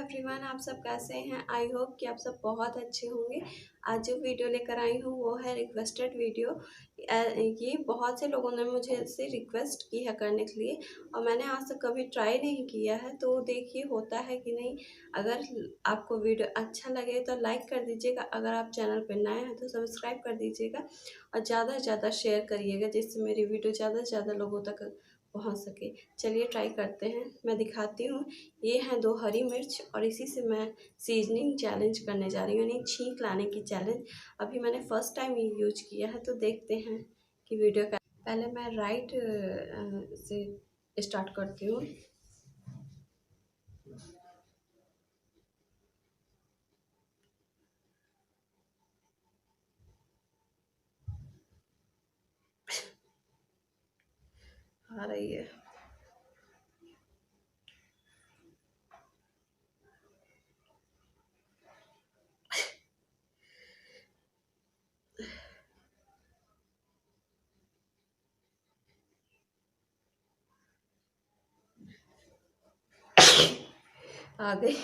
Everyone, आप सब कैसे हैं। आई होप कि आप सब बहुत अच्छे होंगे। आज जो वीडियो लेकर आई हूँ वो है रिक्वेस्टेड वीडियो। ये बहुत से लोगों ने मुझे इससे रिक्वेस्ट की है करने के लिए और मैंने आज तक कभी ट्राई नहीं किया है। तो देखिए होता है कि नहीं। अगर आपको वीडियो अच्छा लगे तो लाइक कर दीजिएगा, अगर आप चैनल पर नए हैं तो सब्सक्राइब कर दीजिएगा और ज़्यादा से ज़्यादा शेयर करिएगा जिससे मेरी वीडियो ज़्यादा से ज़्यादा लोगों तक पहुंच सके। चलिए ट्राई करते हैं। मैं दिखाती हूँ। ये हैं 2 हरी मिर्च और इसी से मैं सीजनिंग चैलेंज करने जा रही हूँ, यानी छींक लाने की चैलेंज। अभी मैंने फर्स्ट टाइम ये यूज किया है, तो देखते हैं कि वीडियो का। पहले मैं राइट से स्टार्ट करती हूँ। आ रही है। आ गई।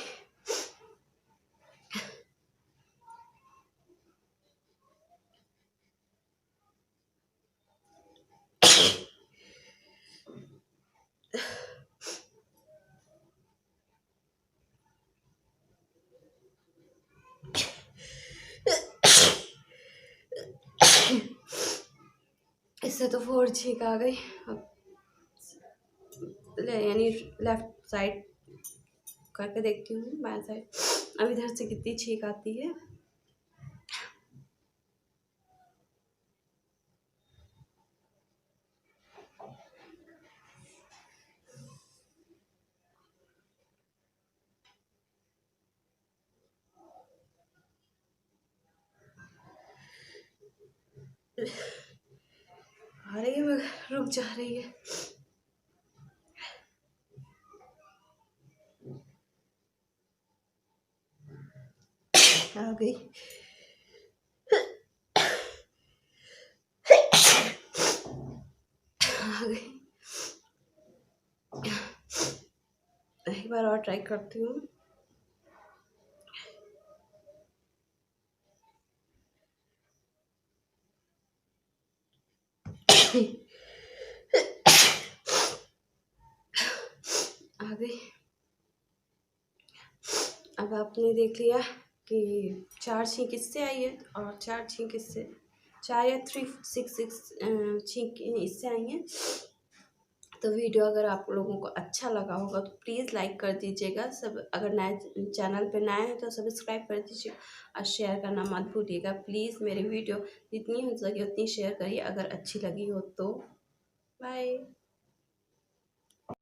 इससे तो 4 छींक आ गई। अब यानी लेफ्ट साइड करके देखती हूँ, बाएं साइड। अब इधर से कितनी छींक आती है। आ रही है मगर रुक जा रही है। आ गई। आ गई। एक बार और ट्राई करती हूँ। आ गई। अब आपने देख लिया कि 4 छींक इससे आई है और 4 छींक इससे, 4 या 6 छींक इससे आई हैं। तो वीडियो अगर आप लोगों को अच्छा लगा होगा तो प्लीज़ लाइक कर दीजिएगा। सब अगर नए चैनल पे नए हैं तो सब्सक्राइब कर दीजिए और शेयर करना मत भूलिएगा प्लीज़। मेरी वीडियो जितनी हो सके उतनी शेयर करिए अगर अच्छी लगी हो तो। बाय।